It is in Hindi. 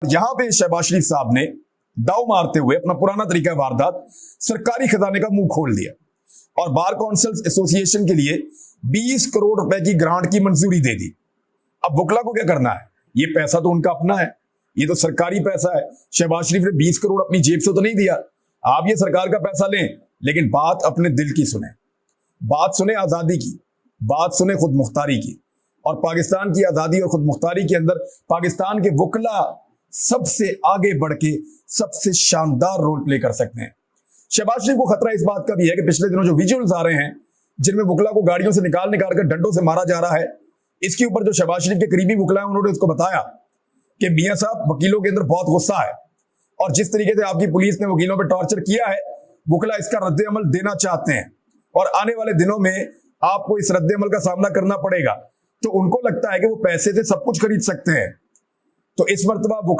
यहां पे शहबाज शरीफ साहब ने दाव मारते हुए अपना पुराना तरीका वारदात सरकारी खजाने का मुंह खोल दिया और बार काउंसिल एसोसिएशन के लिए 20 करोड़ रुपए की ग्रांट की मंजूरी दे दी। अब वकला को क्या करना है? ये पैसा तो उनका अपना है, ये तो सरकारी पैसा है। शहबाज शरीफ ने 20 करोड़ अपनी जेब से तो नहीं दिया। आप ये सरकार का पैसा लें, लेकिन बात अपने दिल की सुने, बात सुने आजादी की, बात सुने खुद मुख्तारी की। और पाकिस्तान की आजादी और खुद मुख्तारी के अंदर पाकिस्तान के वकला सबसे आगे बढ़ के सबसे शानदार रोल प्ले कर सकते हैं। शहबाज शरीफ को खतरा इस बात का भी है कि पिछले दिनों जो विजुअल्स आ रहे हैं जिनमें वकला को गाड़ियों से निकाल कर डंडों से मारा जा रहा है, इसके ऊपर जो शहबाज शरीफ के करीबी वकला है उन्होंने उसको बताया कि मियां साहब वकीलों के अंदर बहुत गुस्सा है और जिस तरीके से आपकी पुलिस ने वकीलों पर टॉर्चर किया है, वकला इसका रद्द अमल देना चाहते हैं और आने वाले दिनों में आपको इस रद्द अमल का सामना करना पड़ेगा। तो उनको लगता है कि वो पैसे से सब कुछ खरीद सकते हैं। तो इस मर्तबा वकला